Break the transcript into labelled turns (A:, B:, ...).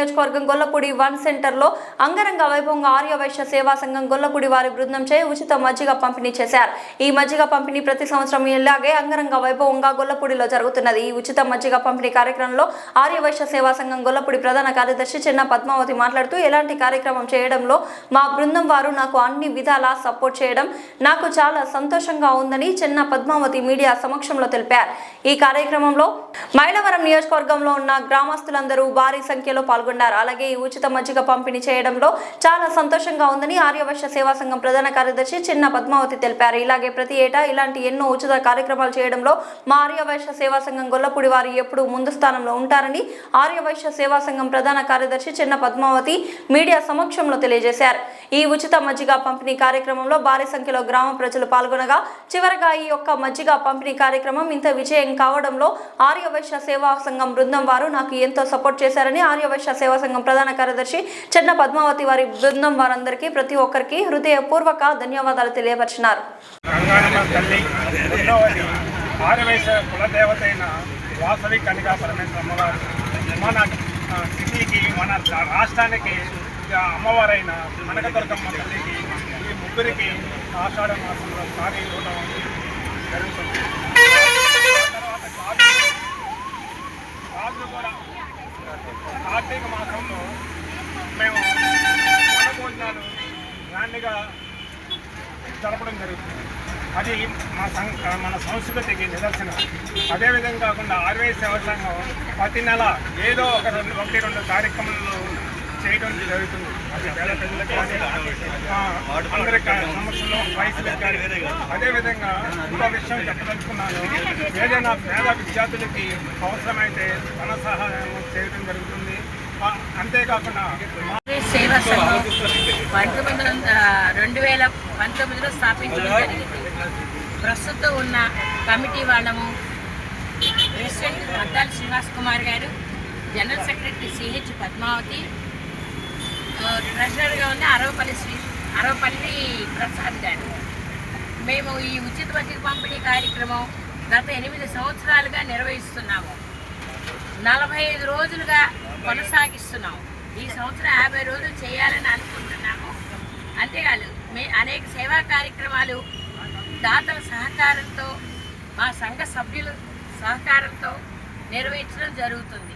A: నియోజకవర్గం గొల్లపూడి 1 సెంటర్లో అంగరంగ వైభవంగా ఆర్యవైశ్య సేవా సంఘం గొల్లపూడి వారి బృందంచే ఉచిత మజ్జిగ పంపిణీ చేశారు. ఈ మజ్జిగ పంపిణీ ప్రతి సంవత్సరం ఇలాగే అంగరంగ వైభవంగా గొల్లపూడిలో జరుగుతున్నది. ఈ ఉచిత మజ్జిగ పంపిణీ కార్యక్రమంలో ఆర్యవైశ్య సేవా సంఘం గొల్లపూడి ప్రధాన కార్యదర్శి చిన్న పద్మావతి మాట్లాడుతూ, ఎలాంటి కార్యక్రమం చేయడంలో మా బృందం వారు నాకు అన్ని విధాలా సపోర్ట్ చేయడం నాకు చాలా సంతోషంగా ఉందని చిన్న పద్మావతి మీడియా సమక్షంలో తెలిపారు. ఈ కార్యక్రమంలో మైలవరం నియోజకవర్గంలో ఉన్న గ్రామస్తులందరూ భారీ సంఖ్యలో పాల్గొన్నారు. అలాగే ఈ ఉచిత మజ్జిగ పంపిణీ చేయడంలో చాలా సంతోషంగా ఉందని ఆర్యవైశ్య సేవా సంఘం ప్రధాన కార్యదర్శి చిన్న పద్మావతి తెలిపారు. ఇలాగే ప్రతి ఏటా ఇలాంటి ఎన్నో ఉచిత కార్యక్రమాలు చేయడంలో మా ఆర్యవైశ్య సేవా సంఘం గొల్లపూడి వారు ఎప్పుడూ ముందు స్థానంలో ఉంటారని ఆర్యవైశ్య సేవా సంఘం ప్రధాన కార్యదర్శి చిన్న పద్మావతి మీడియా సమక్షంలో తెలియజేశారు. ఈ ఉచిత మజ్జిగ పంపిణీ కార్యక్రమంలో భారీ సంఖ్యలో గ్రామ ప్రజలు పాల్గొనగా చివరగా ఈ యొక్క మజ్జిగ పంపిణీ కార్యక్రమం ఇంత విజయం కావడంలో ఆర్యవైశ్య సేవా సంఘం బృందం వారు నాకు ఎంతో సపోర్ట్ చేశారని ఆర్యవైశ్య సేవా సంఘం ప్రధాన కార్యదర్శి చిన్న పద్మావతి వారి బృందం వారందరికీ ప్రతి ఒక్కరికి హృదయపూర్వక ధన్యవాదాలు తెలియపరిచినారు.
B: మన సిటీకి మన రాష్ట్రానికి అమ్మవారైన కనకదుర్గమ్మ తల్లికి ఈ ముగ్గురికి ఆషాఢ మాసంలో సాగి ఇవ్వడం జరుగుతుంది. తర్వాత రాజు కూడా కార్తీక మాసంలో మేము వన భోజనాలు గ్రాండ్గా జరపడం జరుగుతుంది. అది మన సంస్కృతికి నిదర్శనం. అదేవిధంగా కాకుండా ఆర్యవైశ్య సేవా సంఘం ప్రతి నెల ఏదో ఒక 1-2 కార్యక్రమాలు చేయడం జరుగుతుంది. అది పేద ప్రజలకు అందరి సమస్యలు వయసులకు కానీ. అదేవిధంగా ఇంకో విషయం చెప్పదలుచుకున్నాను. ఏదైనా పేద విద్యార్థులకి అవసరమైతే ధన సహాయం చేయడం జరుగుతుంది. అంతేకాకుండా
C: సేవా సంఘం 2019లో స్థాపించడం జరిగింది. ప్రస్తుతం ఉన్న కమిటీ వాళ్ళము ప్రెసిడెంట్ అద్దాల శ్రీనివాస్ కుమార్ గారు, జనరల్ సెక్రటరీ సిహెచ్ పద్మావతి, ట్రెజరర్గా ఉన్న అరవపల్లి ప్రసాద్ గారు. మేము ఈ ఉచిత మజ్జిగ పంపిణీ కార్యక్రమం గత 8 సంవత్సరాలుగా నిర్వహిస్తున్నాము. 45 రోజులుగా కొనసాగిస్తున్నాము. ఈ సంవత్సరం 50 రోజులు చేయాలని అనుకుంటున్నాము. అంతేకాదు అనేక సేవా కార్యక్రమాలు దాతల సహకారంతో, మా సంఘ సభ్యుల సహకారంతో నిర్వహించడం జరుగుతుంది.